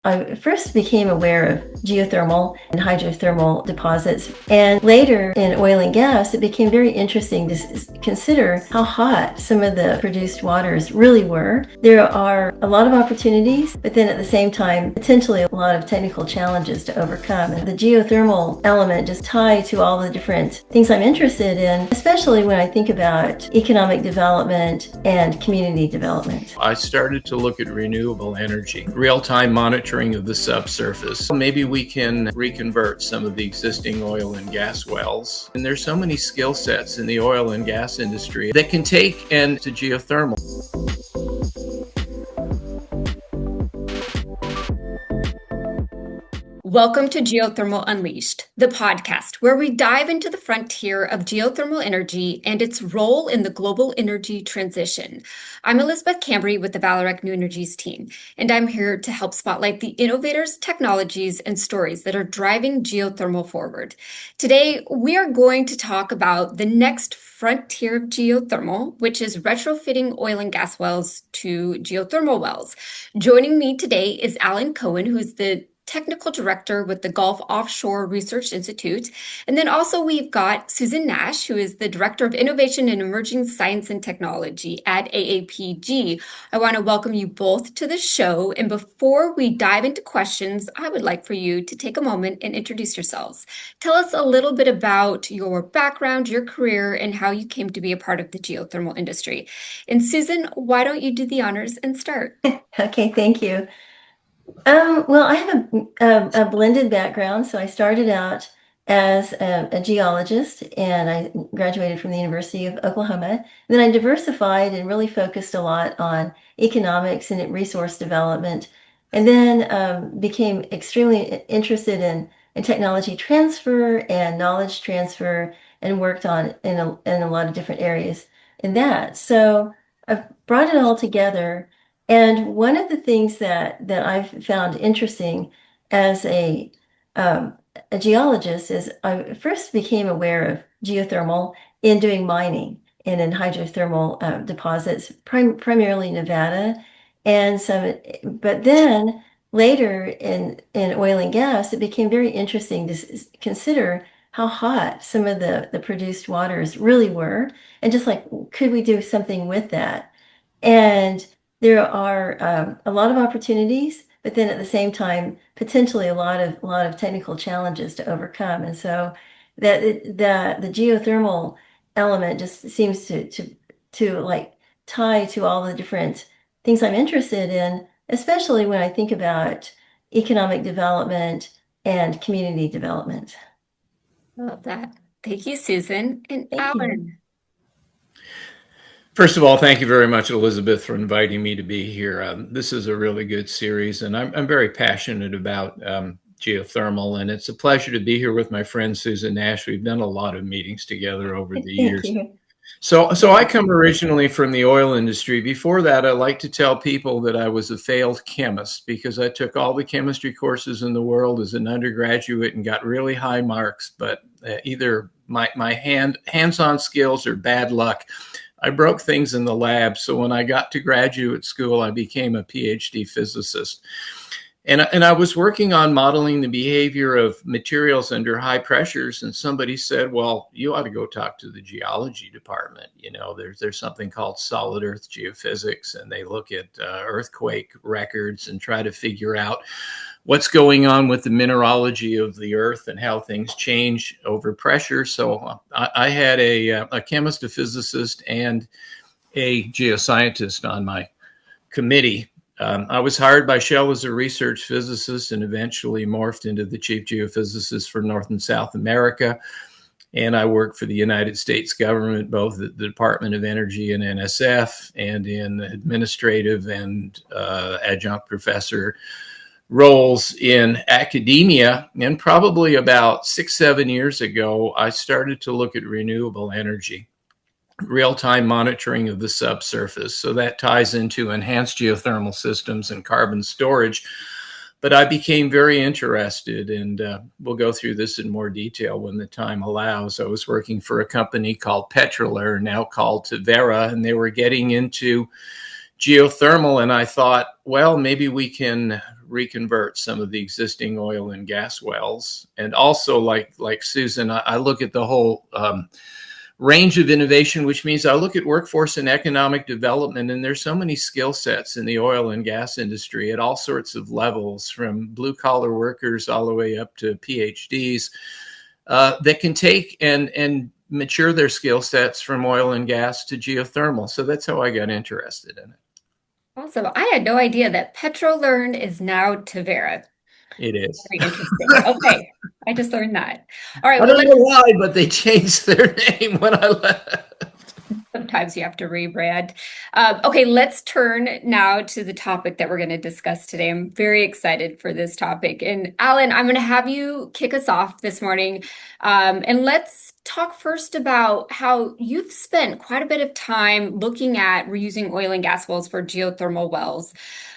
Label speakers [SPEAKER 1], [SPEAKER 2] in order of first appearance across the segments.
[SPEAKER 1] I first became aware of geothermal and hydrothermal deposits, and later in oil and gas, it became very interesting to consider how hot some of the produced waters really were. There are a lot of opportunities, but then at the same time, potentially a lot of technical challenges to overcome. And the geothermal element just tied to all the different things I'm interested in, especially when I think about economic development and community development.
[SPEAKER 2] I started to look at renewable energy, real-time monitoring of the subsurface. Maybe we can reconvert some of the existing oil and gas wells. And there's so many skill sets in the oil and gas industry that can take into geothermal.
[SPEAKER 3] Welcome to Geothermal Unleashed, the podcast where we dive into the frontier of geothermal energy and its role in the global energy transition. I'm Elizabeth Cambre with the Valorec New Energies team, and I'm here to help spotlight the innovators, technologies, and stories that are driving geothermal forward. Today, we are going to talk about the next frontier of geothermal, which is retrofitting oil and gas wells to geothermal wells. Joining me today is Alan Cohen, who's the Technical Director with the Gulf Offshore Research Institute. And then also we've got Susan Nash, who is the Director of Innovation and Emerging Science and Technology at AAPG. I want to welcome you both to the show. And before we dive into questions, I would like for you to take a moment and introduce yourselves. Tell us a little bit about your background, your career, and how you came to be a part of the geothermal industry. And Susan, why don't you do the honors and start?
[SPEAKER 1] Okay, thank you. Well, I have a blended background. So I started out as a geologist, and I graduated from the University of Oklahoma. And then I diversified and really focused a lot on economics and resource development, and then became extremely interested in technology transfer and knowledge transfer, and worked on in a lot of different areas in that. So I've brought it all together. And one of the things that I've found interesting as a geologist is I first became aware of geothermal in doing mining and in hydrothermal deposits, primarily Nevada, and some. But then later in oil and gas, it became very interesting to consider how hot some of the produced waters really were, and just like, could we do something with that? And there are a lot of opportunities, but then at the same time, potentially a lot of technical challenges to overcome. And so that the geothermal element just seems to like tie to all the different things I'm interested in, especially when I think about economic development and community development.
[SPEAKER 3] Love that. Thank you, Susan. And
[SPEAKER 1] Thank
[SPEAKER 3] Alan.
[SPEAKER 1] you.
[SPEAKER 2] First of all, thank you very much, Elizabeth, for inviting me to be here. This is a really good series, and I'm very passionate about geothermal, and it's a pleasure to be here with my friend Susan Nash. We've done a lot of meetings together over the years.
[SPEAKER 1] Thank you.
[SPEAKER 2] So I come originally from the oil industry. Before that, I like to tell people that I was a failed chemist because I took all the chemistry courses in the world as an undergraduate and got really high marks, but either my hands-on skills or bad luck, I broke things in the lab. So when I got to graduate school, I became a PhD physicist. And I was working on modeling the behavior of materials under high pressures. And somebody said, well, you ought to go talk to the geology department. You know, there's something called solid earth geophysics, and they look at earthquake records and try to figure out what's going on with the mineralogy of the earth and how things change over pressure. So I had a chemist, a physicist, and a geoscientist on my committee. I was hired by Shell as a research physicist and eventually morphed into the chief geophysicist for North and South America. And I worked for the United States government, both at the Department of Energy and NSF, and in administrative and adjunct professor roles in academia. And probably about 6-7 years ago, I started to look at renewable energy, real-time monitoring of the subsurface. So that ties into enhanced geothermal systems and carbon storage. But I became very interested, and we'll go through this in more detail when the time allows. I was working for a company called Petrolair, now called Tavera, and they were getting into geothermal. And I thought, well, maybe we can reconvert some of the existing oil and gas wells. And also, like Susan, I look at the whole range of innovation, which means I look at workforce and economic development, and there's so many skill sets in the oil and gas industry at all sorts of levels, from blue collar workers all the way up to PhDs, that can take and mature their skill sets from oil and gas to geothermal. So that's how I got interested in it.
[SPEAKER 3] Awesome. I had no idea that PetroLearn is now Tavera.
[SPEAKER 2] It is.
[SPEAKER 3] Very interesting. Okay, I just learned that. All right,
[SPEAKER 2] I
[SPEAKER 3] well,
[SPEAKER 2] don't know why, but they changed their name when I left.
[SPEAKER 3] sometimes you have to rebrand. Okay, let's turn now to the topic that we're going to discuss today. I'm very excited for this topic. And Alan, I'm going to have you kick us off this morning. And let's talk first about how you've spent quite a bit of time looking at reusing oil and gas wells for geothermal wells.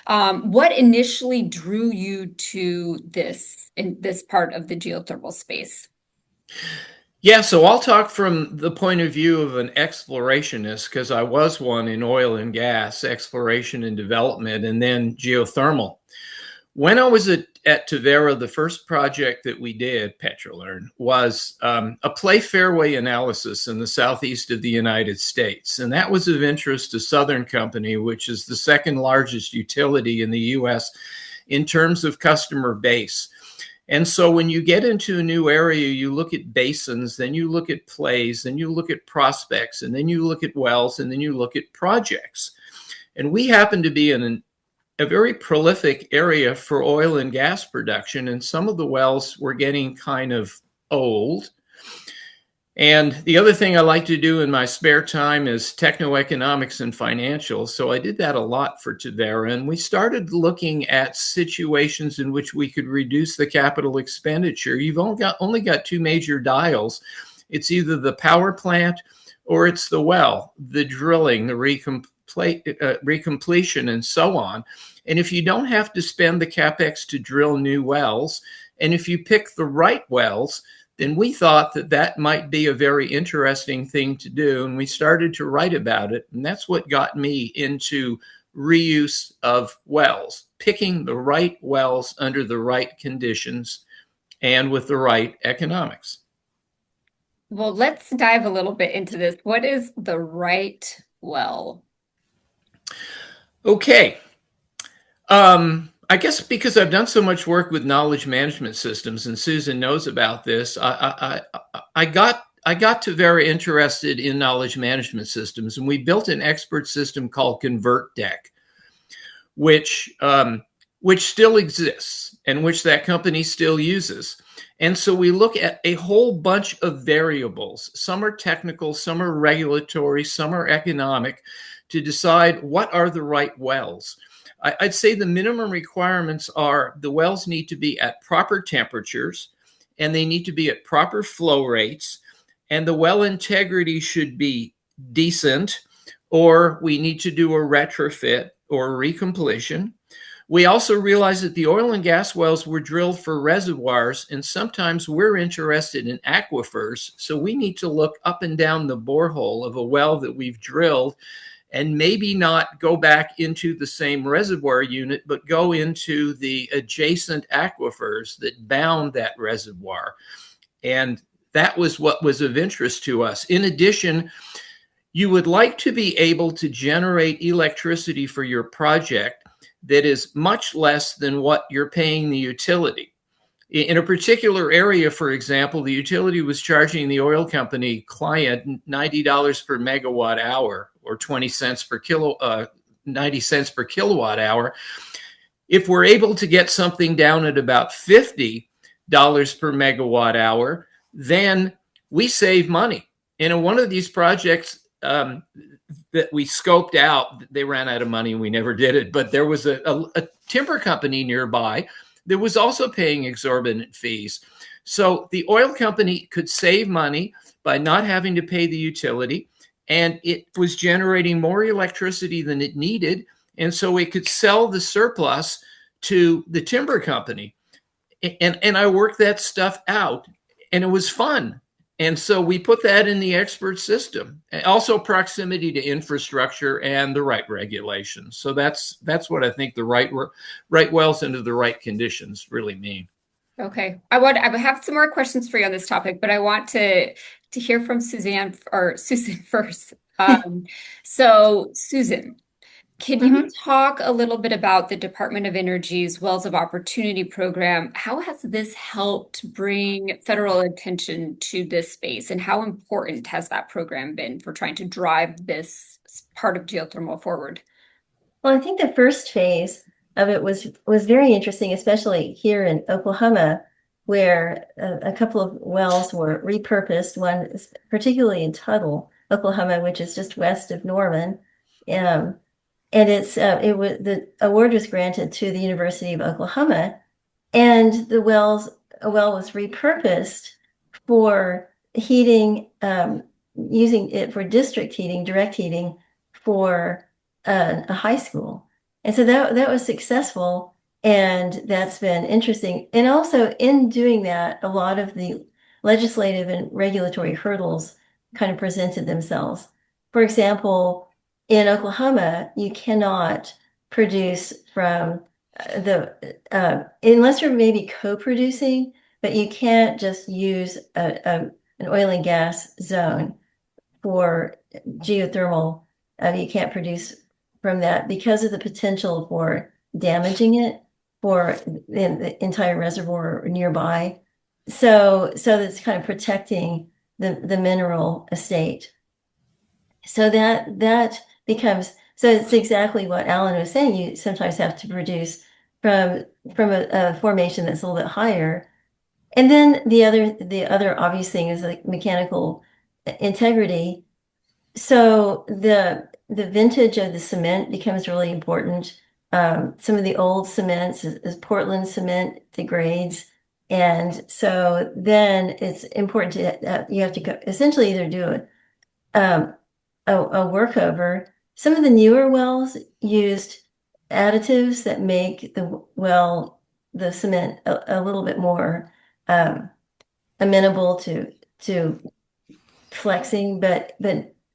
[SPEAKER 3] What initially drew you to this in this part of the geothermal space?
[SPEAKER 2] Yeah, so I'll talk from the point of view of an explorationist, because I was one in oil and gas exploration and development, and then geothermal. When I was at Tavera, the first project that we did, PetroLearn, was a play fairway analysis in the southeast of the United States. And that was of interest to Southern Company, which is the second largest utility in the U.S. in terms of customer base. And so when you get into a new area, you look at basins, then you look at plays, then you look at prospects, and then you look at wells, and then you look at projects. And we happen to be in a very prolific area for oil and gas production, and some of the wells were getting kind of old. And the other thing I like to do in my spare time is techno-economics and financials. So I did that a lot for Tavera, and we started looking at situations in which we could reduce the capital expenditure. You've only got two major dials. It's either the power plant or it's the well, the drilling, the recompletion, and so on. And if you don't have to spend the CapEx to drill new wells, and if you pick the right wells, then we thought that that might be a very interesting thing to do. And we started to write about it. And that's what got me into reuse of wells, picking the right wells under the right conditions and with the right economics.
[SPEAKER 3] Well, let's dive a little bit into this. What is the right well?
[SPEAKER 2] Okay. I guess because I've done so much work with knowledge management systems, and Susan knows about this, I got to very interested in knowledge management systems, and we built an expert system called ConvertDeck, which still exists and which that company still uses. And so we look at a whole bunch of variables. Some are technical, some are regulatory, some are economic, to decide what are the right wells. I'd say the minimum requirements are the wells need to be at proper temperatures, and they need to be at proper flow rates, and the well integrity should be decent, or we need to do a retrofit or recompletion. We also realize that the oil and gas wells were drilled for reservoirs, and sometimes we're interested in aquifers, so we need to look up and down the borehole of a well that we've drilled and maybe not go back into the same reservoir unit, but go into the adjacent aquifers that bound that reservoir. And that was what was of interest to us. In addition, you would like to be able to generate electricity for your project that is much less than what you're paying the utility. In a particular area, for example, the utility was charging the oil company client $90 per megawatt hour, or 90 cents per kilowatt hour. If we're able to get something down at about $50 per megawatt hour, then we save money. And in one of these projects that we scoped out, they ran out of money and we never did it, but there was a timber company nearby that was also paying exorbitant fees. So the oil company could save money by not having to pay the utility, and it was generating more electricity than it needed, and so it could sell the surplus to the timber company. And I worked that stuff out, and it was fun. And so we put that in the expert system. And also proximity to infrastructure and the right regulations. So that's what I think the right wells into the right conditions really mean.
[SPEAKER 3] Okay. I have some more questions for you on this topic, but I want to hear from Susan first. So Susan, can you talk a little bit about the Department of Energy's Wells of Opportunity program? How has this helped bring federal attention to this space, and how important has that program been for trying to drive this part of geothermal forward?
[SPEAKER 1] Well, I think the first phase of it was very interesting, especially here in Oklahoma, where a couple of wells were repurposed. One is particularly in Tuttle, Oklahoma, which is just west of Norman, and the award was granted to the University of Oklahoma, and a well was repurposed for heating, using it for district heating, direct heating for a high school. And so that was successful, and that's been interesting. And also in doing that, a lot of the legislative and regulatory hurdles kind of presented themselves. For example, in Oklahoma, you cannot produce from unless you're maybe co-producing, but you can't just use an oil and gas zone for geothermal. You can't produce from that because of the potential for damaging it for the entire reservoir nearby. So that's kind of protecting the mineral estate. So that becomes, so it's exactly what Alan was saying. You sometimes have to produce from a formation that's a little bit higher. And then the other obvious thing is like mechanical integrity. So the vintage of the cement becomes really important. Some of the old cements is Portland cement degrades. And so then it's important to, you have to go, essentially either do a workover. Some of the newer wells used additives that make the cement a little bit more amenable to flexing, but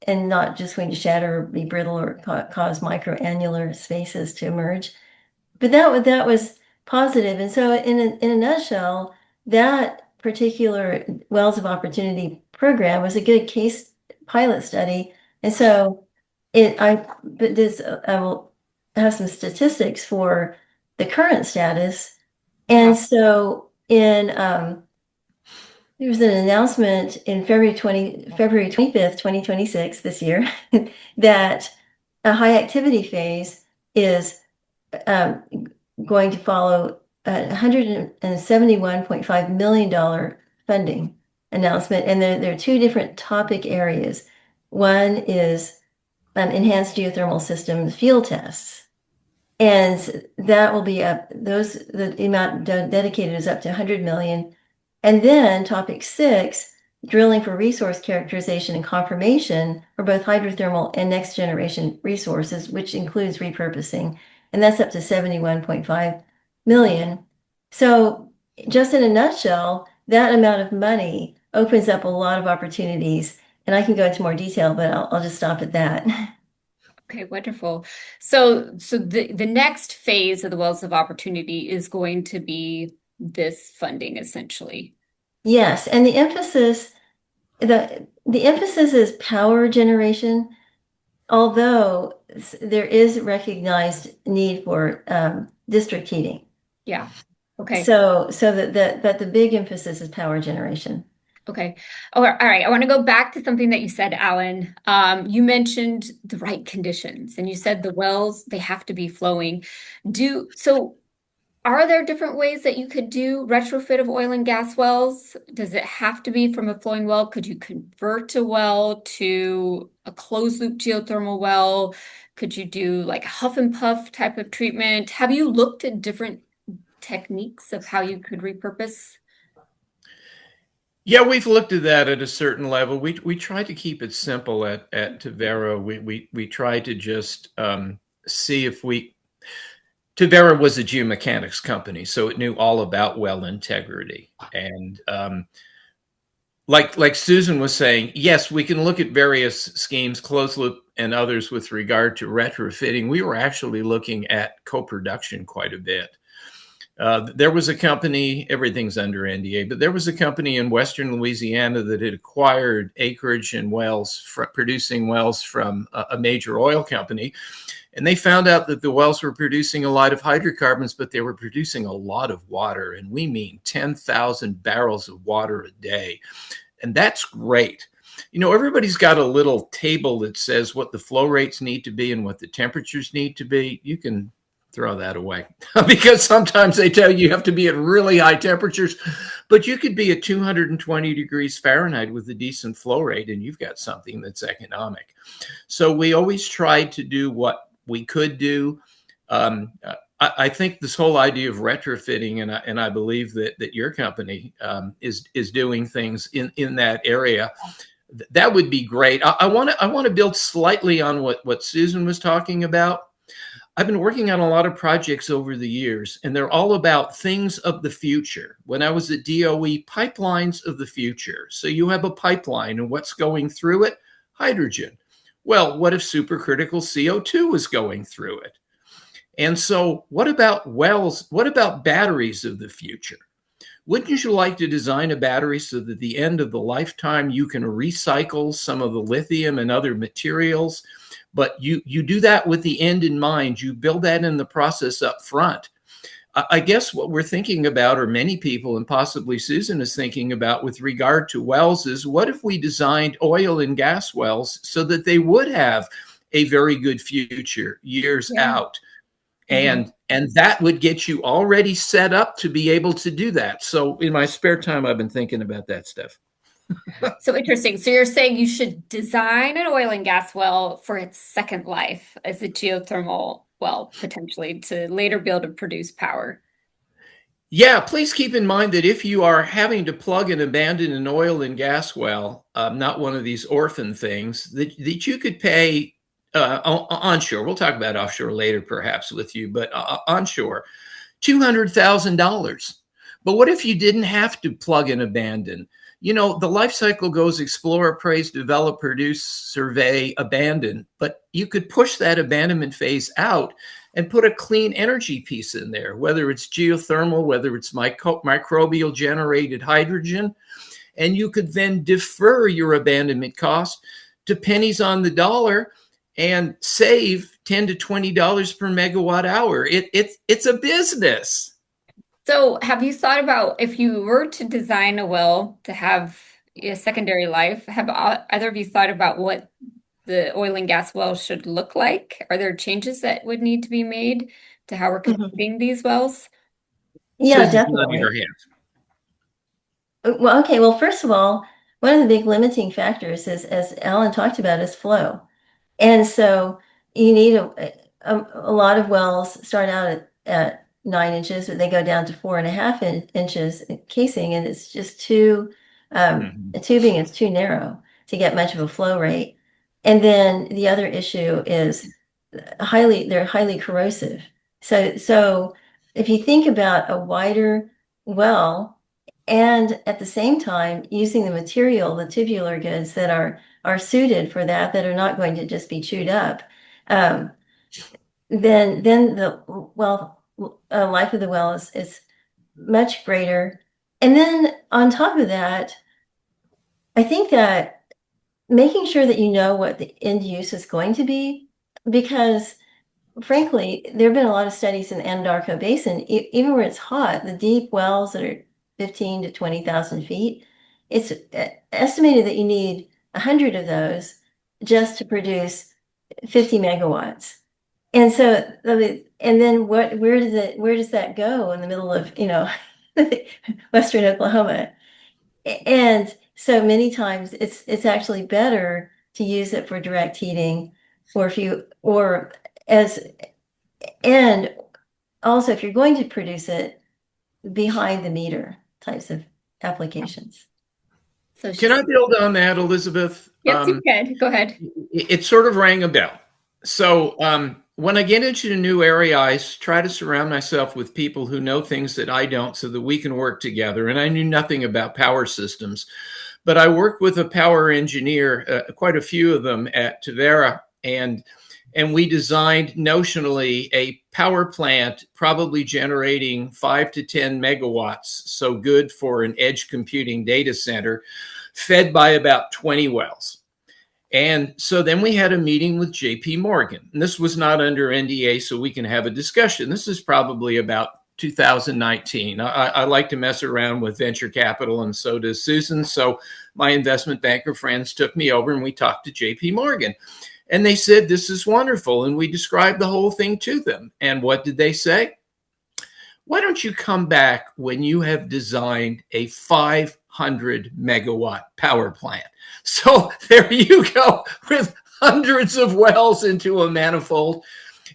[SPEAKER 1] and not just going to shatter or be brittle or cause microannular spaces to emerge. But that was positive. And so in a nutshell, that particular Wells of Opportunity program was a good case pilot study. And so I will have some statistics for the current status. And so there was an announcement in February 25th, 2026, this year, that a high activity phase is going to follow a $171.5 million funding announcement. And there are two different topic areas. One is enhanced geothermal systems field tests. And that will be up, the amount dedicated is up to 100 million. And then topic 6, drilling for resource characterization and confirmation for both hydrothermal and next generation resources, which includes repurposing. And that's up to 71.5 million. So just in a nutshell, that amount of money opens up a lot of opportunities. And I can go into more detail, but I'll just stop at that.
[SPEAKER 3] Okay, wonderful. So the next phase of the Wells of Opportunity is going to be this funding, essentially.
[SPEAKER 1] Yes, and the emphasis is power generation, although there is recognized need for district heating.
[SPEAKER 3] Yeah. Okay.
[SPEAKER 1] So that the big emphasis is power generation.
[SPEAKER 3] Okay. All right. I want to go back to something that you said, Alan. You mentioned the right conditions, and you said the wells, they have to be flowing. Are there different ways that you could do retrofit of oil and gas wells? Does it have to be from a flowing well? Could you convert a well to a closed loop geothermal well? Could you do like a huff and puff type of treatment? Have you looked at different techniques of how you could repurpose?
[SPEAKER 2] Yeah, we've looked at that at a certain level. We try to keep it simple at Tavera. We try to just see if Tavera was a geomechanics company, so it knew all about well integrity. And like Susan was saying, yes, we can look at various schemes, closed loop and others with regard to retrofitting. We were actually looking at co-production quite a bit. There was a company, everything's under NDA, but there was a company in Western Louisiana that had acquired acreage and wells, producing wells from a major oil company. And they found out that the wells were producing a lot of hydrocarbons, but they were producing a lot of water. And we mean 10,000 barrels of water a day. And that's great. You know, everybody's got a little table that says what the flow rates need to be and what the temperatures need to be. You can throw that away because sometimes they tell you have to be at really high temperatures, but you could be at 220 degrees Fahrenheit with a decent flow rate and you've got something that's economic. So we always tried to do what we could do. I think this whole idea of retrofitting, and I believe that your company is doing things in that area. That would be great. I want to build slightly on what Susan was talking about. I've been working on a lot of projects over the years, and they're all about things of the future. When I was at DOE, pipelines of the future. So you have a pipeline, and what's going through it? Hydrogen. Well, what if supercritical CO2 was going through it? And so what about wells? What about batteries of the future? Wouldn't you like to design a battery so that at the end of the lifetime, you can recycle some of the lithium and other materials? But you do that with the end in mind. You build that in the process up front. I guess what we're thinking about, or many people, and possibly Susan is thinking about with regard to wells, is what if we designed oil and gas wells so that they would have a very good future years out? And that would get you already set up to be able to do that. So in my spare time, I've been thinking about that stuff.
[SPEAKER 3] So interesting. So you're saying you should design an oil and gas well for its second life as a geothermal well, potentially to later be able to produce power.
[SPEAKER 2] Yeah, please keep in mind that if you are having to plug and abandon an oil and gas well, not one of these orphan things, that you could pay onshore. We'll talk about offshore later, perhaps, with you, but onshore, $200,000. But what if you didn't have to plug and abandon? You know, the life cycle goes explore, appraise, develop, produce, survey, abandon, but you could push that abandonment phase out and put a clean energy piece in there, whether it's geothermal, whether it's microbial generated hydrogen, and you could then defer your abandonment cost to pennies on the dollar and save $10 to $20 per megawatt hour. It's a business.
[SPEAKER 3] So have you thought about if you were to design a well to have a secondary life, have either of you thought about what the oil and gas well should look like? Are there changes that would need to be made to how we're completing these wells?
[SPEAKER 1] Yeah,
[SPEAKER 2] Susan's nodding her
[SPEAKER 1] definitely.
[SPEAKER 2] hands.
[SPEAKER 1] Well, okay. Well, first of all, one of the big limiting factors is, as Alan talked about, is flow. And so you need a lot of wells start out at 9 inches, but they go down to 4.5 inches casing, and it's just the tubing is too narrow to get much of a flow rate. And then the other issue is they're highly corrosive. So if you think about a wider well, and at the same time using the material, the tubular goods that are suited for that are not going to just be chewed up, then the life of the well is much greater. And then on top of that, I think that making sure that you know what the end use is going to be, because frankly, there have been a lot of studies in the Anadarko Basin, even where it's hot, the deep wells that are 15 to 20,000 feet, it's estimated that you need 100 of those just to produce 50 megawatts. And so, and then where does that go in the middle of, Western Oklahoma? And so many times it's actually better to use it for direct heating, and also if you're going to produce it behind the meter types of applications.
[SPEAKER 3] So
[SPEAKER 2] Can I build on that, Elizabeth?
[SPEAKER 3] yes, you can. Go ahead.
[SPEAKER 2] It sort of rang a bell. So when I get into a new area, I try to surround myself with people who know things that I don't so that we can work together. And I knew nothing about power systems. But I worked with a power engineer, quite a few of them at Tavera, and we designed notionally a power plant probably generating 5 to 10 megawatts, so good for an edge computing data center, fed by about 20 wells. And so then we had a meeting with JP Morgan. And this was not under NDA, so we can have a discussion. This is probably about 2019. I like to mess around with venture capital, and so does Susan. So my investment banker friends took me over and we talked to JP Morgan. And they said, this is wonderful. And we described the whole thing to them. And what did they say? Why don't you come back when you have designed a 500 megawatt power plant? So there you go, with hundreds of wells into a manifold.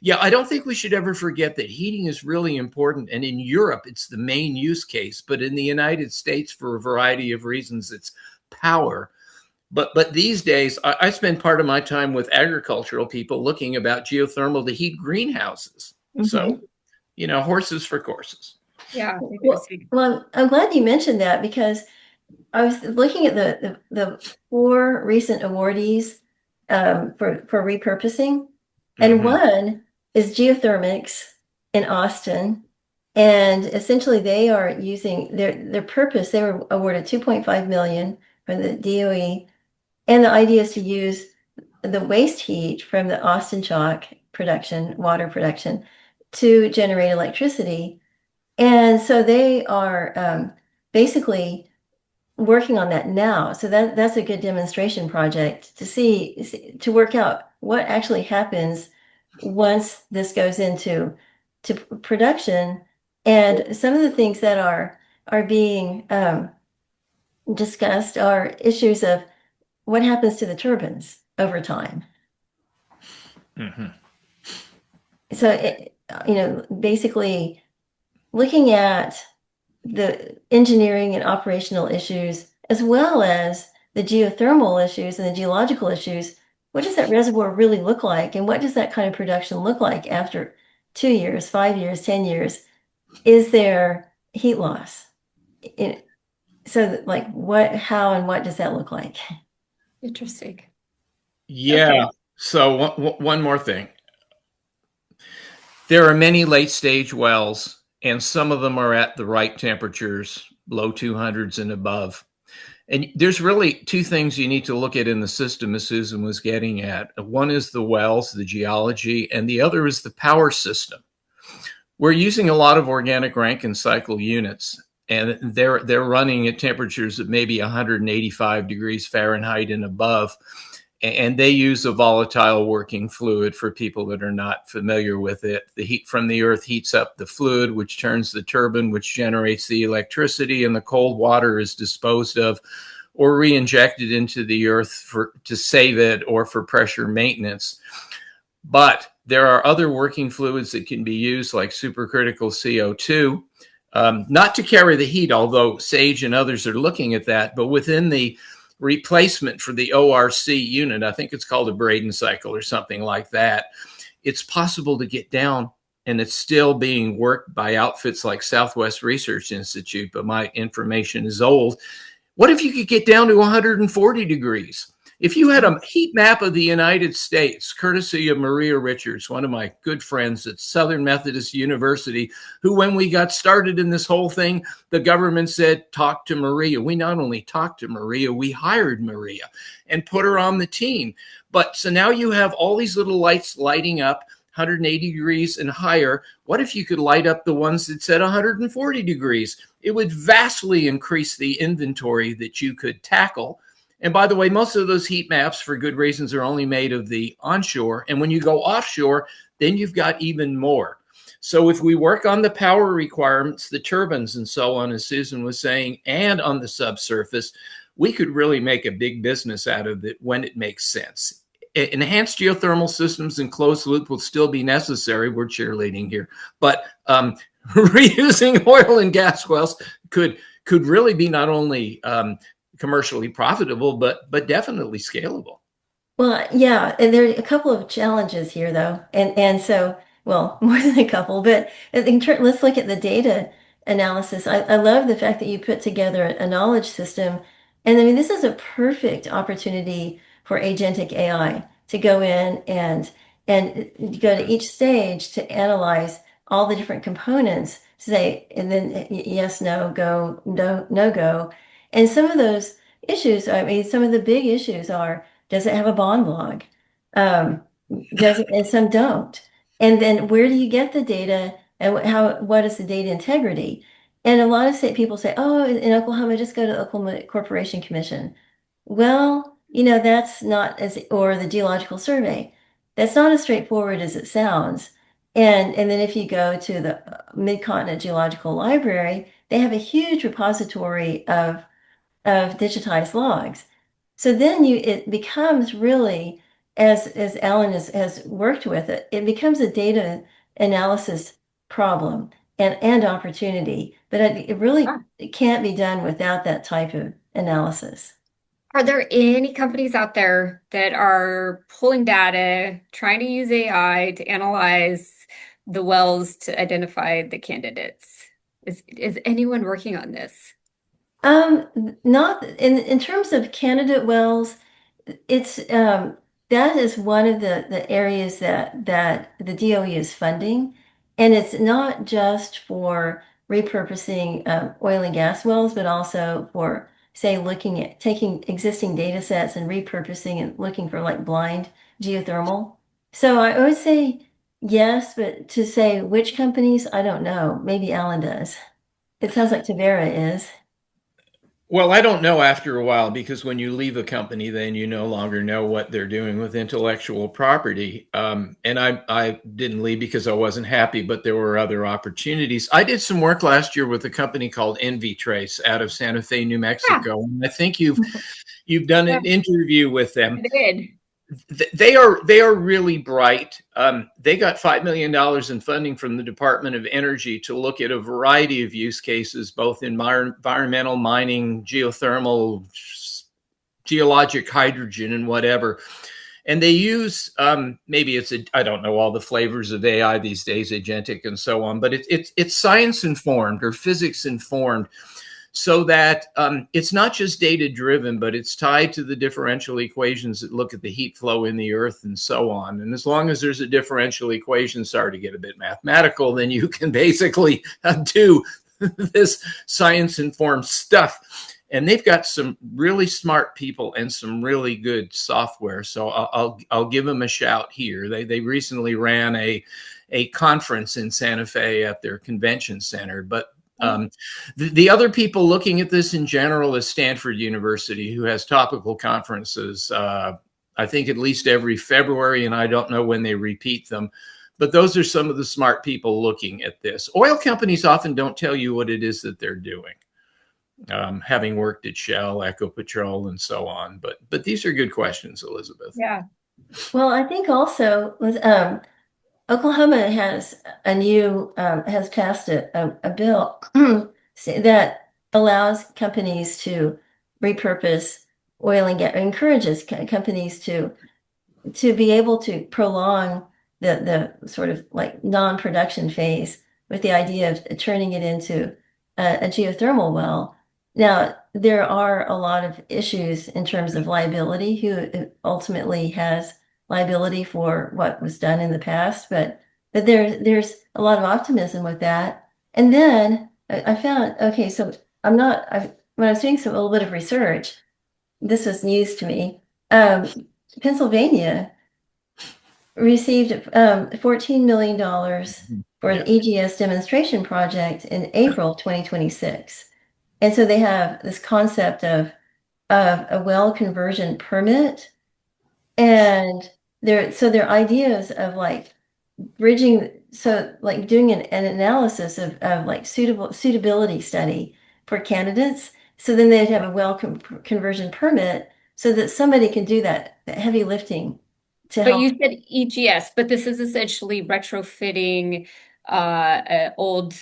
[SPEAKER 2] Yeah, I don't think we should ever forget that heating is really important. And in Europe, it's the main use case. But in the United States, for a variety of reasons, it's power. But these days, I spend part of my time with agricultural people looking about geothermal to heat greenhouses. Mm-hmm. So, horses for courses.
[SPEAKER 3] Yeah.
[SPEAKER 1] Well, I'm glad you mentioned that, because I was looking at the 4 recent awardees for repurposing, and mm-hmm. one is Geothermics in Austin, and essentially they are using their purpose. They were awarded $2.5 million from the DOE, and the idea is to use the waste heat from the Austin chalk production, water production, to generate electricity. And so they are basically working on that now. So that's a good demonstration project to work out what actually happens once this goes into production. And some of the things that are being discussed are issues of what happens to the turbines over time. Mm-hmm. So, basically looking at the engineering and operational issues, as well as the geothermal issues and the geological issues. What does that reservoir really look like? And what does that kind of production look like after 2 years, 5 years, 10 years? Is there heat loss? How and what does that look like?
[SPEAKER 3] Interesting.
[SPEAKER 2] Yeah. Okay. So one more thing. There are many late stage wells, and some of them are at the right temperatures, low 200s and above. And there's really 2 things you need to look at in the system, as Susan was getting at. One is the wells, the geology, and the other is the power system. We're using a lot of organic Rankine cycle units, and they're running at temperatures of maybe 185 degrees Fahrenheit and above. And they use a volatile working fluid. For people that are not familiar with it, the heat from the earth heats up the fluid, which turns the turbine, which generates the electricity, and the cold water is disposed of or re-injected into the earth to save it or for pressure maintenance. But there are other working fluids that can be used, like supercritical CO2, not to carry the heat, although SAGE and others are looking at that, but within the replacement for the ORC unit, I think it's called a Braden cycle or something like that, it's possible to get down, and it's still being worked by outfits like Southwest Research Institute, but my information is old. What if you could get down to 140 degrees? If you had a heat map of the United States, courtesy of Maria Richards, one of my good friends at Southern Methodist University, who, when we got started in this whole thing, the government said, talk to Maria. We not only talked to Maria, we hired Maria and put her on the team. But so now you have all these little lights lighting up 180 degrees and higher. What if you could light up the ones that said 140 degrees? It would vastly increase the inventory that you could tackle. And by the way, most of those heat maps, for good reasons, are only made of the onshore. And when you go offshore, then you've got even more. So if we work on the power requirements, the turbines and so on, as Susan was saying, and on the subsurface, we could really make a big business out of it when it makes sense. Enhanced geothermal systems and closed loop will still be necessary. We're cheerleading here. But reusing oil and gas wells could really be not only commercially profitable, but definitely scalable.
[SPEAKER 1] Well, yeah, and there are a couple of challenges here, though, and so, well, more than a couple. But let's look at the data analysis. I love the fact that you put together a knowledge system And I mean, this is a perfect opportunity for agentic AI to go in and go to each stage to analyze all the different components, say, and then yes, no, go, no, no go. And some of those issues, I mean, some of the big issues are, does it have a bond log? Um, does it, and some don't. And then where do you get the data and what is the data integrity? And a lot of people say, oh, in Oklahoma, just go to the Oklahoma Corporation Commission. Well, that's not or the Geological Survey. That's not as straightforward as it sounds. And then if you go to the Mid-Continent Geological Library, they have a huge repository of digitized logs. So then it becomes really, as Alan has worked with it, it becomes a data analysis problem and opportunity. But it really it can't be done without that type of analysis.
[SPEAKER 3] Are there any companies out there that are pulling data, trying to use AI to analyze the wells to identify the candidates? Is anyone working on this?
[SPEAKER 1] Not in terms of candidate wells, it's that is one of the areas that the DOE is funding, and it's not just for repurposing oil and gas wells, but also for, say, looking at taking existing data sets and repurposing and looking for like blind geothermal. So I would say yes, but to say which companies, I don't know. Maybe Alan does. It sounds like Tavera is.
[SPEAKER 2] Well, I don't know after a while because when you leave a company, then you no longer know what they're doing with intellectual property. And I didn't leave because I wasn't happy, but there were other opportunities. I did some work last year with a company called Envy Trace out of Santa Fe, New Mexico. And I think you've done
[SPEAKER 3] Yeah,
[SPEAKER 2] an interview with them.
[SPEAKER 3] I did.
[SPEAKER 2] They are really bright. They got $5 million in funding from the Department of Energy to look at a variety of use cases, both in environmental mining, geothermal, geologic hydrogen, and whatever. And they use maybe I don't know all the flavors of AI these days, agentic and so on, but it's science informed or physics informed, so that it's not just data driven, but it's tied to the differential equations that look at the heat flow in the earth and so on. And as long as there's a differential equation, sorry to get a bit mathematical, then you can basically do this science informed stuff. And they've got some really smart people and some really good software. So I'll give them a shout here. They recently ran a conference in Santa Fe at their convention center, but the other people looking at this in general is Stanford University, who has topical conferences, I think at least every February, and I don't know when they repeat them. But those are some of the smart people looking at this. Oil companies often don't tell you what it is that they're doing, having worked at Shell, Ecopetrol, and so on. But these are good questions, Elizabeth.
[SPEAKER 3] Yeah.
[SPEAKER 1] Well, I think also was Oklahoma has passed a bill that allows companies to repurpose oil and gas, encourages companies to be able to prolong the sort of like non-production phase with the idea of turning it into a geothermal well. Now, there are a lot of issues in terms of liability, who ultimately has liability for what was done in the past, but there's a lot of optimism with that. And then I found, okay, so when I was doing a little bit of research, this was news to me. Pennsylvania received $14 million for an EGS demonstration project in April 2026. And so they have this concept of a well conversion permit. And their ideas of like bridging, so like doing an analysis of like suitability study for candidates. So then they'd have a well conversion permit so that somebody can do that heavy lifting to
[SPEAKER 3] But
[SPEAKER 1] help.
[SPEAKER 3] you said EGS, but this is essentially retrofitting an old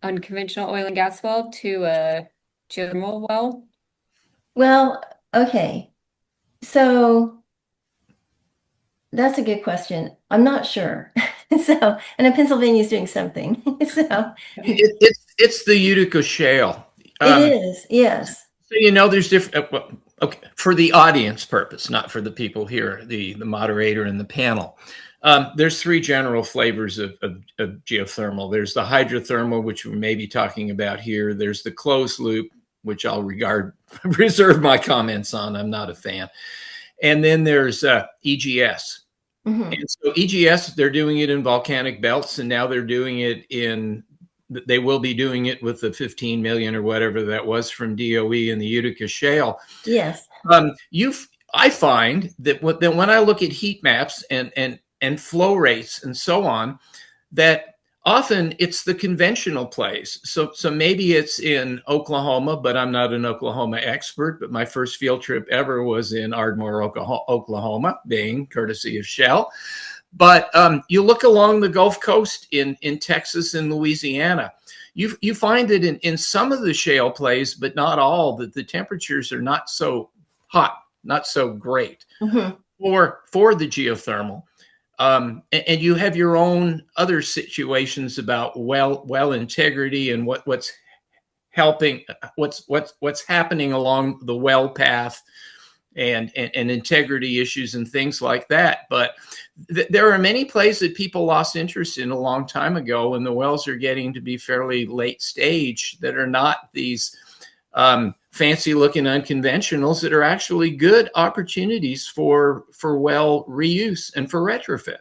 [SPEAKER 3] unconventional oil and gas well to a geothermal well.
[SPEAKER 1] Well, okay. So that's a good question. I'm not sure. So, and then Pennsylvania is doing something. So
[SPEAKER 2] It's the Utica Shale.
[SPEAKER 1] it is, yes.
[SPEAKER 2] There's different, okay, for the audience purpose, not for the people here, the moderator and the panel. There's three general flavors of geothermal. There's the hydrothermal, which we may be talking about here. There's the closed loop, which I'll reserve my comments on. I'm not a fan. And then there's EGS. Mm-hmm. And so EGS, they're doing it in volcanic belts, and now they're doing it they will be doing it with the 15 million or whatever that was from DOE and the Utica Shale.
[SPEAKER 1] Yes.
[SPEAKER 2] I find that when I look at heat maps and flow rates and so on, that often it's the conventional plays. So maybe it's in Oklahoma, but I'm not an Oklahoma expert. But my first field trip ever was in Ardmore, Oklahoma, being courtesy of Shell. But you look along the Gulf Coast in Texas and Louisiana, you find that in some of the shale plays, but not all, that the temperatures are not so hot, not so great for the geothermal. And you have your own other situations about well integrity and what's helping, what's happening along the well path, and integrity issues and things like that. But there are many plays that people lost interest in a long time ago, and the wells are getting to be fairly late stage, that are not these fancy looking unconventionals, that are actually good opportunities for well reuse and for retrofit.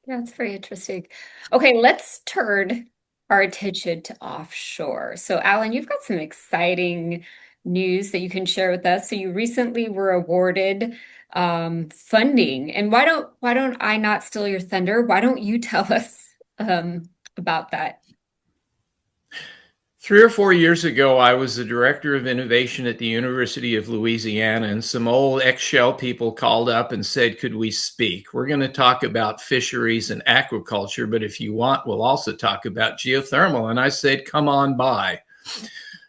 [SPEAKER 3] Yeah, that's very interesting. Okay, let's turn our attention to offshore. So Alan, you've got some exciting news that you can share with us. So you recently were awarded funding, and why don't I not steal your thunder? Why don't you tell us about that?
[SPEAKER 2] 3 or 4 years ago, I was the director of innovation at the University of Louisiana, and some old ex-Shell people called up and said, could we speak? We're going to talk about fisheries and aquaculture, but if you want, we'll also talk about geothermal. And I said, come on by.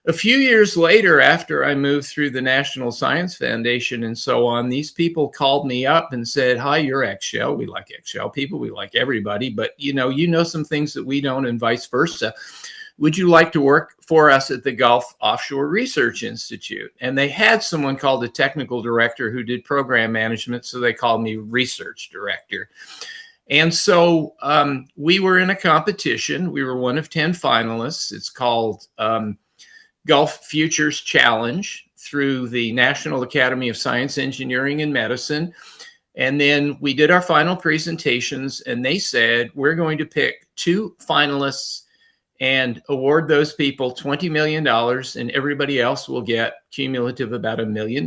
[SPEAKER 2] A few years later, after I moved through the National Science Foundation and so on, these people called me up and said, hi, you're ex-Shell. We like ex-Shell people. We like everybody. But, you know some things that we don't, and vice versa. Would you like to work for us at the Gulf Offshore Research Institute? And they had someone called the technical director who did program management, so they called me research director. And so we were in a competition. We were one of 10 finalists. It's called Gulf Futures Challenge through the National Academy of Science, Engineering, and Medicine. And then we did our final presentations, and they said, we're going to pick 2 finalists and award those people $20 million, and everybody else will get cumulative about $1 million.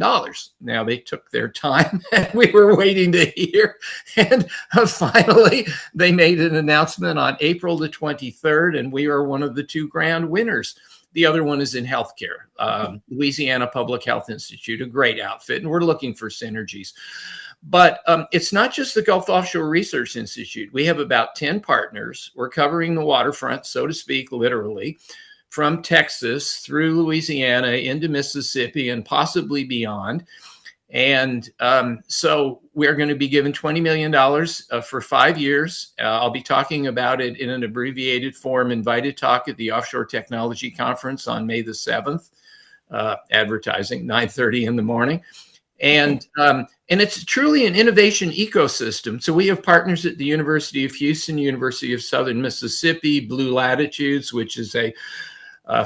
[SPEAKER 2] Now, they took their time, and we were waiting to hear. And finally, they made an announcement on April the 23rd, and we are one of the 2 grand winners. The other one is in healthcare, Louisiana Public Health Institute, a great outfit, and we're looking for synergies. But it's not just the Gulf Offshore Research Institute. We have about 10 partners. We're covering the waterfront, so to speak, literally, from Texas through Louisiana into Mississippi and possibly beyond. And so we're going to be given $20 million for 5 years. I'll be talking about it in an abbreviated form, invited talk at the Offshore Technology Conference on May the 7th, advertising, 9:30 in the morning. And it's truly an innovation ecosystem. So we have partners at the University of Houston, University of Southern Mississippi, Blue Latitudes, which is a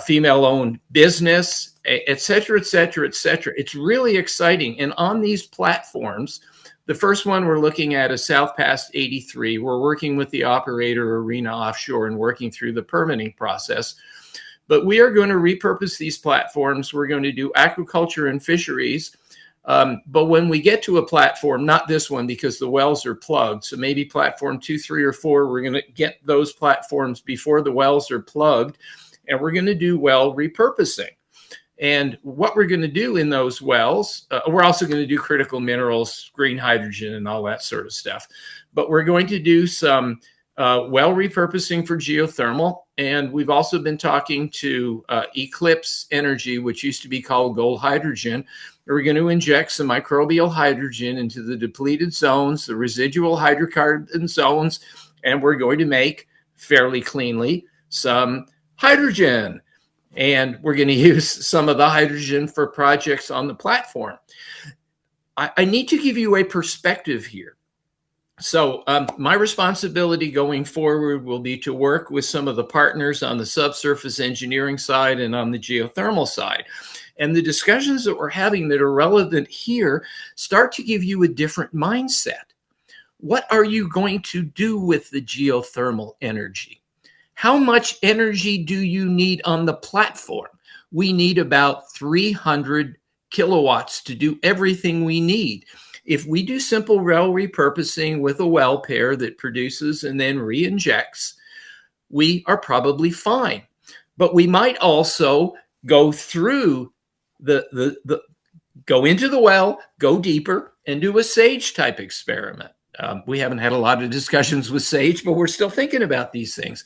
[SPEAKER 2] female-owned business, et cetera, et cetera, et cetera. It's really exciting. And on these platforms, the first one we're looking at is South Pass 83. We're working with the operator, Arena Offshore, and working through the permitting process. But we are going to repurpose these platforms. We're going to do aquaculture and fisheries. But when we get to a platform, not this one because the wells are plugged, so maybe platform 2, 3, or 4, we're going to get those platforms before the wells are plugged, and we're going to do well repurposing. And what we're going to do in those wells, we're also going to do critical minerals, green hydrogen, and all that sort of stuff. But we're going to do some well repurposing for geothermal. And we've also been talking to Eclipse Energy, which used to be called Gold Hydrogen. We're going to inject some microbial hydrogen into the depleted zones, the residual hydrocarbon zones, and we're going to make fairly cleanly some hydrogen. and we're going to use some of the hydrogen for projects on the platform. I need to give you a perspective here. So my responsibility going forward will be to work with some of the partners on the subsurface engineering side and on the geothermal side. And the discussions that we're having that are relevant here start to give you a different mindset. What are you going to do with the geothermal energy? How much energy do you need on the platform? We need about 300 kilowatts to do everything we need. If we do simple well repurposing with a well pair that produces and then re-injects, we are probably fine. But we might also go through go into the well, go deeper, and do a SAGE type experiment. We haven't had a lot of discussions with SAGE, but we're still thinking about these things.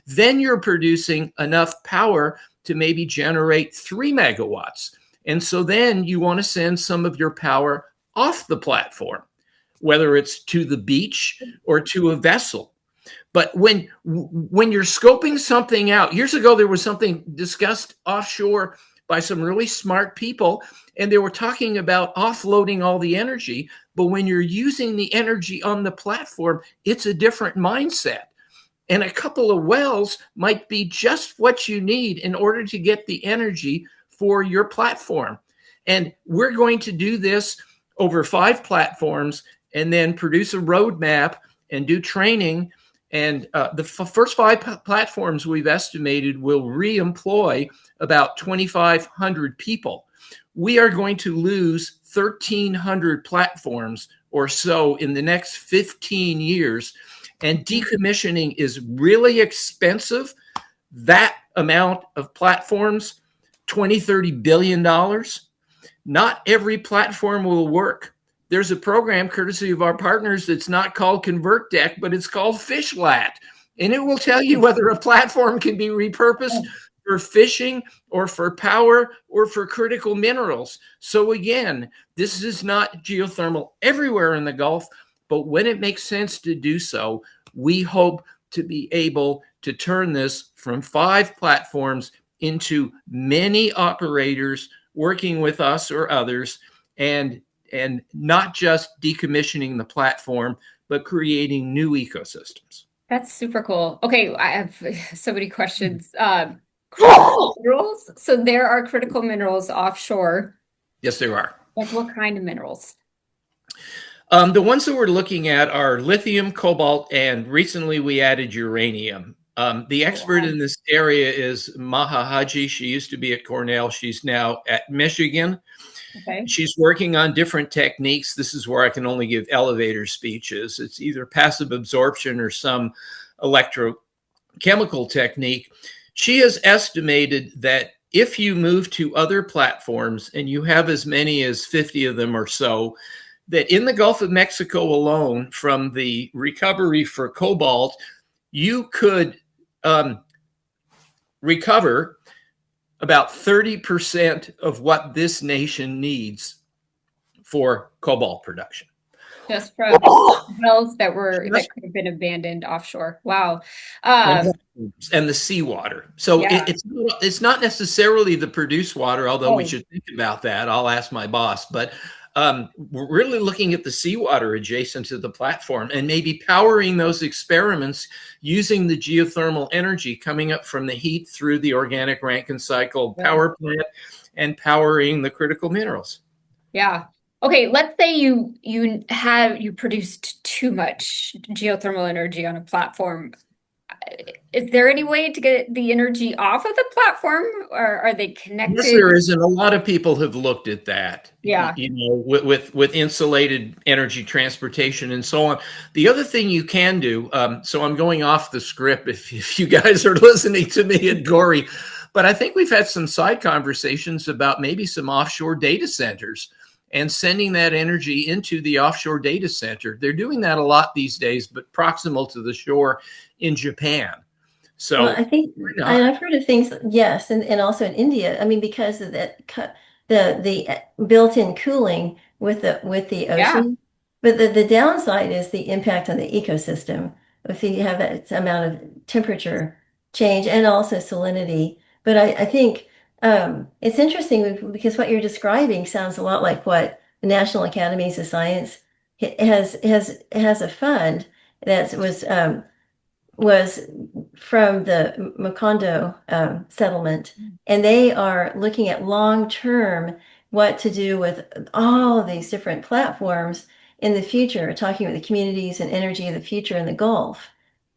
[SPEAKER 2] Then you're producing enough power to maybe generate 3 megawatts. And so then you want to send some of your power off the platform, whether it's to the beach or to a vessel. But when you're scoping something out, years ago, there was something discussed offshore by some really smart people, and they were talking about offloading all the energy. But when you're using the energy on the platform, it's a different mindset. And a couple of wells might be just what you need in order to get the energy for your platform. And we're going to do this over 5 platforms and then produce a roadmap and do training. And the first 5 platforms we've estimated will re-employ about 2,500 people. We are going to lose 1,300 platforms or so in the next 15 years. And decommissioning is really expensive. That amount of platforms, $20-30 billion. Not every platform will work. There's a program courtesy of our partners that's not called ConvertDeck, but it's called FishLat. And it will tell you whether a platform can be repurposed for fishing or for power or for critical minerals. So again, this is not geothermal everywhere in the Gulf, but when it makes sense to do so, we hope to be able to turn this from 5 platforms into many operators working with us or others, and not just decommissioning the platform, but creating new ecosystems.
[SPEAKER 3] That's super cool. Okay, I have so many questions. Critical minerals. So there are critical minerals offshore.
[SPEAKER 2] Yes, there are.
[SPEAKER 3] Like what kind of minerals?
[SPEAKER 2] The ones that we're looking at are lithium, cobalt, and recently we added uranium. The expert in this area is Maha Haji. She used to be at Cornell. She's now at Michigan.
[SPEAKER 3] Okay.
[SPEAKER 2] She's working on different techniques. This is where I can only give elevator speeches. It's either passive absorption or some electrochemical technique. She has estimated that if you move to other platforms, and you have as many as 50 of them or so, that in the Gulf of Mexico alone, from the recovery for cobalt, you could recover about 30% of what this nation needs for cobalt production.
[SPEAKER 3] Just from wells that could have been abandoned offshore. Wow.
[SPEAKER 2] And the seawater. So
[SPEAKER 3] Yeah.
[SPEAKER 2] it's not necessarily the produced water, although we should think about that. I'll ask my boss, but we're really looking at the seawater adjacent to the platform and maybe powering those experiments using the geothermal energy coming up from the heat through the organic Rankine cycle power plant and powering the critical minerals.
[SPEAKER 3] Yeah. Okay, let's say you produced too much geothermal energy on a platform. Is there any way to get the energy off of the platform, or are they connected?
[SPEAKER 2] Yes, there is, and a lot of people have looked at that.
[SPEAKER 3] Yeah.
[SPEAKER 2] You know, with insulated energy transportation and so on. The other thing you can do, so I'm going off the script if you guys are listening to me at Gory, but I think we've had some side conversations about maybe some offshore data centers and sending that energy into the offshore data center. They're doing that a lot these days, but proximal to the shore in Japan. So
[SPEAKER 1] well, I think, and I've heard of things, yes, and also in India. I mean, because of that, the built-in cooling with the ocean. But the downside is the impact on the ecosystem. If you have that amount of temperature change and also salinity, But I think it's interesting because what you're describing sounds a lot like what the National Academies of Science has a fund that was from the Macondo settlement, and they are looking at long-term what to do with all of these different platforms in the future, talking about the communities and energy of the future in the Gulf.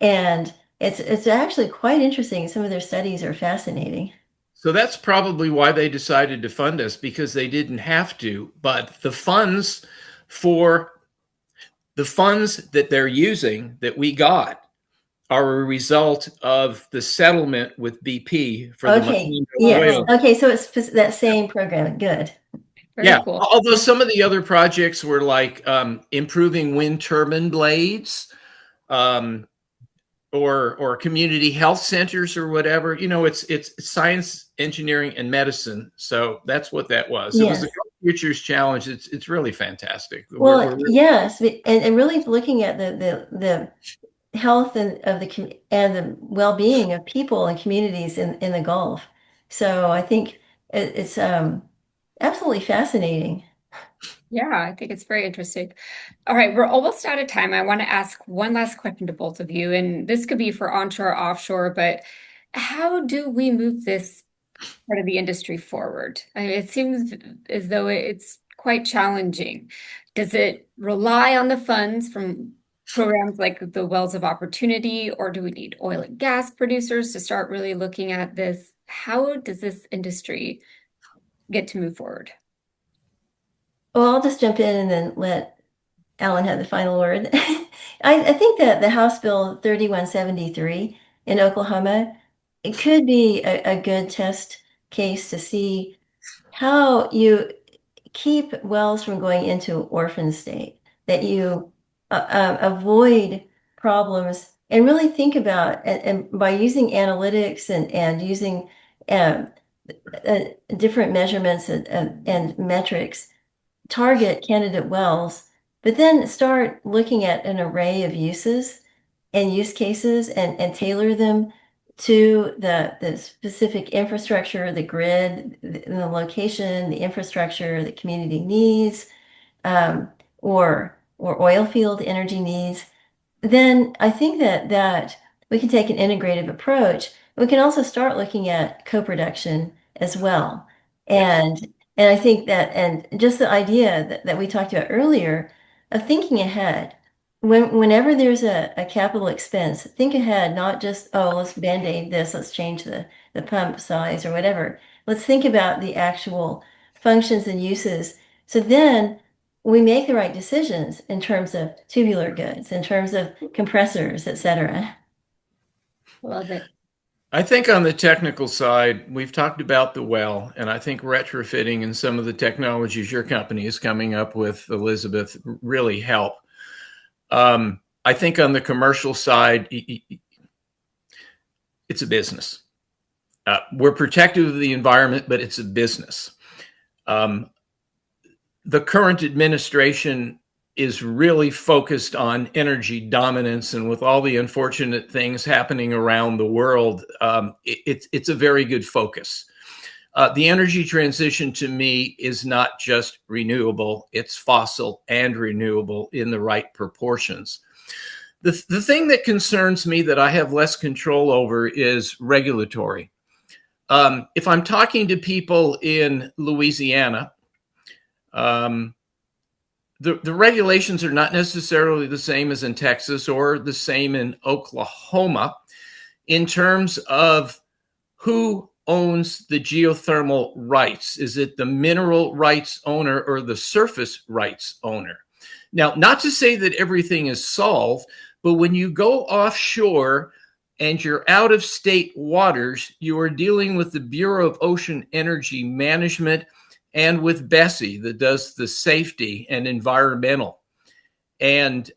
[SPEAKER 1] And it's actually quite interesting. Some of their studies are fascinating.
[SPEAKER 2] So that's probably why they decided to fund us, because they didn't have to. But for the funds that they're using that we got are a result of the settlement with BP for the
[SPEAKER 1] Okay,
[SPEAKER 2] Macondo
[SPEAKER 1] yes.
[SPEAKER 2] oil.
[SPEAKER 1] Okay, so it's that same program. Good.
[SPEAKER 3] Very
[SPEAKER 2] Yeah,
[SPEAKER 3] cool.
[SPEAKER 2] although some of the other projects were like improving wind turbine blades, um, or community health centers or whatever. It's science, engineering, and medicine. So that's what that was. It was the
[SPEAKER 1] Yes.
[SPEAKER 2] Gulf Futures Challenge. It's really fantastic.
[SPEAKER 1] Well, yes, and really looking at the health and and the well-being of people and communities in the Gulf. So I think it's absolutely fascinating.
[SPEAKER 3] Yeah, I think it's very interesting. All right, we're almost out of time. I want to ask one last question to both of you, and this could be for onshore, offshore, but how do we move this part of the industry forward? I mean, it seems as though it's quite challenging. Does it rely on the funds from programs like the Wells of Opportunity, or do we need oil and gas producers to start really looking at this? How does this industry get to move forward?
[SPEAKER 1] Well, I'll just jump in and then let Alan have the final word. I think that the House Bill 3173 in Oklahoma, it could be a good test case to see how you keep wells from going into orphan state, that you avoid problems and really think about, and by using analytics and using um, different measurements and metrics, target candidate wells, but then start looking at an array of uses and use cases and tailor them to the specific infrastructure, the grid, the location, the infrastructure, the community needs, or oil field energy needs. Then I think that we can take an integrative approach. We can also start looking at co-production as well.
[SPEAKER 2] Yes.
[SPEAKER 1] And I think that, and just the idea that we talked about earlier of thinking ahead. Whenever there's a capital expense, think ahead, not just, oh, let's band-aid this, let's change the pump size or whatever. Let's think about the actual functions and uses. So then we make the right decisions in terms of tubular goods, in terms of compressors, et cetera.
[SPEAKER 3] Love it.
[SPEAKER 2] I think on the technical side, we've talked about the well, and I think retrofitting and some of the technologies your company is coming up with, Elizabeth, really help. I think on the commercial side, it's a business. We're protective of the environment, but it's a business. The current administration is really focused on energy dominance, and with all the unfortunate things happening around the world, it's a very good focus. The energy transition to me is not just renewable, it's fossil and renewable in the right proportions. The thing that concerns me that I have less control over is regulatory. If I'm talking to people in Louisiana, the regulations are not necessarily the same as in Texas or the same in Oklahoma in terms of who owns the geothermal rights. Is it the mineral rights owner or the surface rights owner? Now, not to say that everything is solved, but when you go offshore and you're out of state waters, you are dealing with the Bureau of Ocean Energy Management and with Bessie that does the safety and environmental. And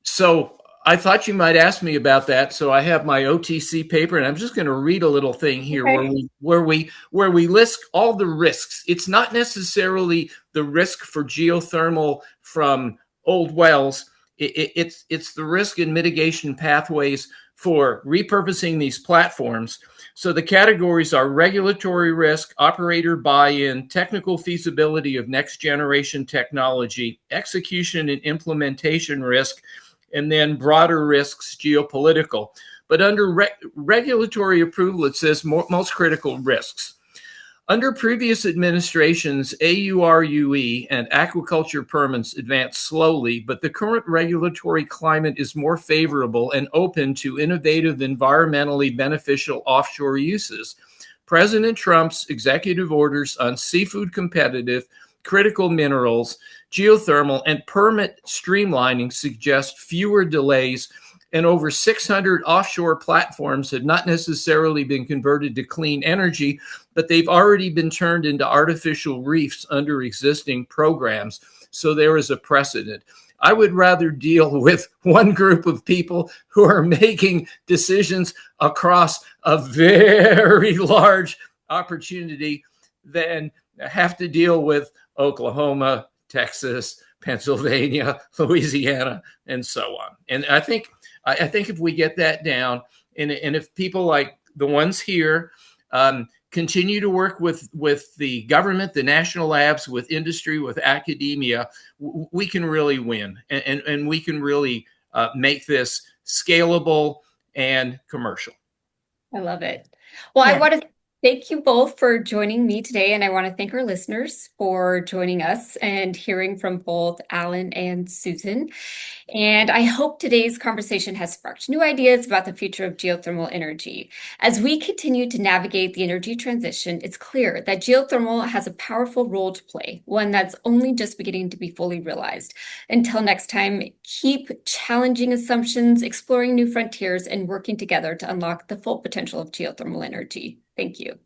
[SPEAKER 2] so I thought you might ask me about that. So I have my OTC paper, and I'm just going to read a little thing here where we list all the risks. It's not necessarily the risk for geothermal from old wells. It's the risk and mitigation pathways for repurposing these platforms. So the categories are regulatory risk, operator buy-in, technical feasibility of next generation technology, execution and implementation risk, and then broader risks, geopolitical. But under regulatory approval, it says most critical risks. Under previous administrations, AURUE and aquaculture permits advanced slowly, but the current regulatory climate is more favorable and open to innovative, environmentally beneficial offshore uses. President Trump's executive orders on seafood competitive, critical minerals, geothermal, and permit streamlining suggest fewer delays, and over 600 offshore platforms have not necessarily been converted to clean energy, but they've already been turned into artificial reefs under existing programs. So there is a precedent. I would rather deal with one group of people who are making decisions across a very large opportunity than have to deal with Oklahoma, Texas, Pennsylvania, Louisiana, and so on. And I think if we get that down, and if people like the ones here continue to work with the government, the national labs, with industry, with academia, we can really win, and we can really make this scalable and commercial.
[SPEAKER 3] I love it. Well,
[SPEAKER 1] Yeah.
[SPEAKER 3] I want to thank you both for joining me today, and I want to thank our listeners for joining us and hearing from both Alan and Susan. And I hope today's conversation has sparked new ideas about the future of geothermal energy. As we continue to navigate the energy transition, it's clear that geothermal has a powerful role to play, one that's only just beginning to be fully realized. Until next time, keep challenging assumptions, exploring new frontiers, and working together to unlock the full potential of geothermal energy. Thank you.